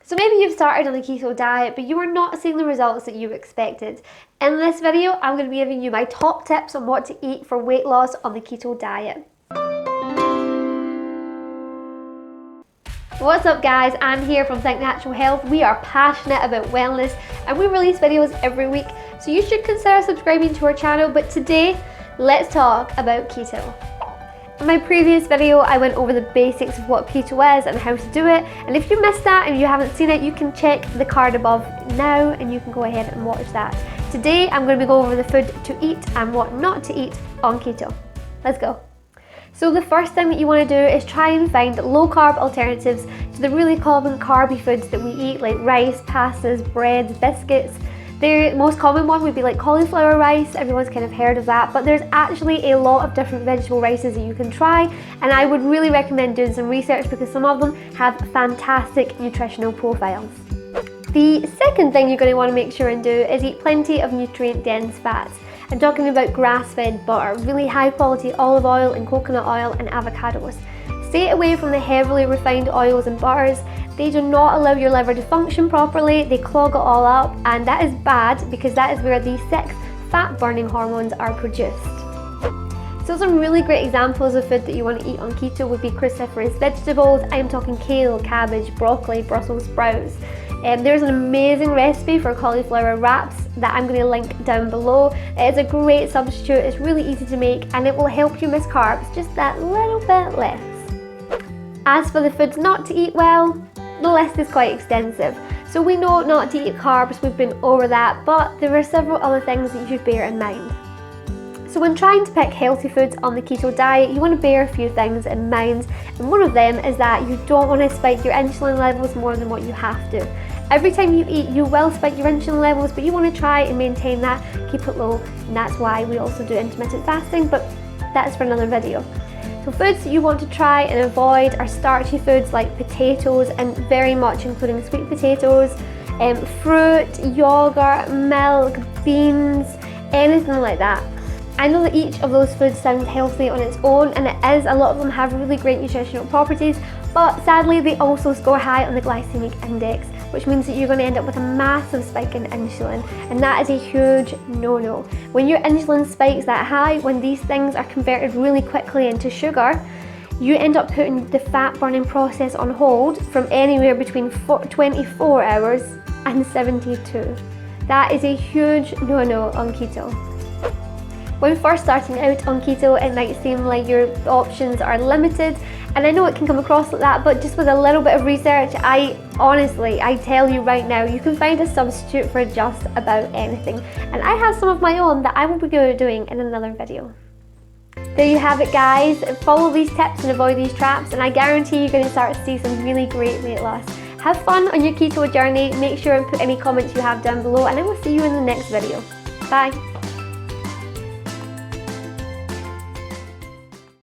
So maybe you've started on a keto diet, but you are not seeing the results that you expected. In this video, I'm going to be giving you my top tips on what to eat for weight loss on the keto diet. What's up guys, I'm here from Think Natural Health. We are passionate about wellness and we release videos every week, so you should consider subscribing to our channel. But today, let's talk about keto. In my previous video, I went over the basics of what keto is and how to do it, and if you missed that and you haven't seen it, you can check the card above now and you can go ahead and watch that. Today, I'm going to be going over the food to eat and what not to eat on keto. Let's go. So the first thing that you want to do is try and find low-carb alternatives to the really common carby foods that we eat, like rice, pastas, breads, biscuits. The most common one would be like cauliflower rice. Everyone's kind of heard of that, but there's actually a lot of different vegetable rices that you can try, and I would really recommend doing some research because some of them have fantastic nutritional profiles. The second thing you're going to want to make sure and do is eat plenty of nutrient-dense fats. I'm talking about grass-fed butter, really high quality olive oil and coconut oil and avocados. Stay away from the heavily refined oils and butters. They do not allow your liver to function properly, they clog it all up, and that is bad because that is where the 6 fat-burning hormones are produced. So some really great examples of food that you want to eat on keto would be cruciferous vegetables. I'm talking kale, cabbage, broccoli, Brussels sprouts. There's an amazing recipe for cauliflower wraps that I'm going to link down below. It's a great substitute, it's really easy to make, and it will help you miss carbs just that little bit less. As for the foods not to eat well, the list is quite extensive. So we know not to eat carbs, we've been over that, but there are several other things that you should bear in mind. So when trying to pick healthy foods on the keto diet, you want to bear a few things in mind, and one of them is that you don't want to spike your insulin levels more than what you have to. Every time you eat, you will spike your insulin levels, but you want to try and maintain that, keep it low, and that's why we also do intermittent fasting, but that's for another video. So foods that you want to try and avoid are starchy foods like potatoes, and very much including sweet potatoes, fruit, yogurt, milk, beans, anything like that. I know that each of those foods sound healthy on its own, and it is. A lot of them have really great nutritional properties, but sadly they also score high on the glycemic index, which means that you're going to end up with a massive spike in insulin, and that is a huge no-no. When your insulin spikes that high, when these things are converted really quickly into sugar, you end up putting the fat burning process on hold from anywhere between 24 hours and 72. That is a huge no-no on keto. When first starting out on keto, it might seem like your options are limited, and I know it can come across like that, but just with a little bit of research, I tell you right now, you can find a substitute for just about anything. And I have some of my own that I will be doing in another video. There you have it guys, follow these tips and avoid these traps, and I guarantee you're going to start to see some really great weight loss. Have fun on your keto journey, make sure and put any comments you have down below, and I will see you in the next video. Bye!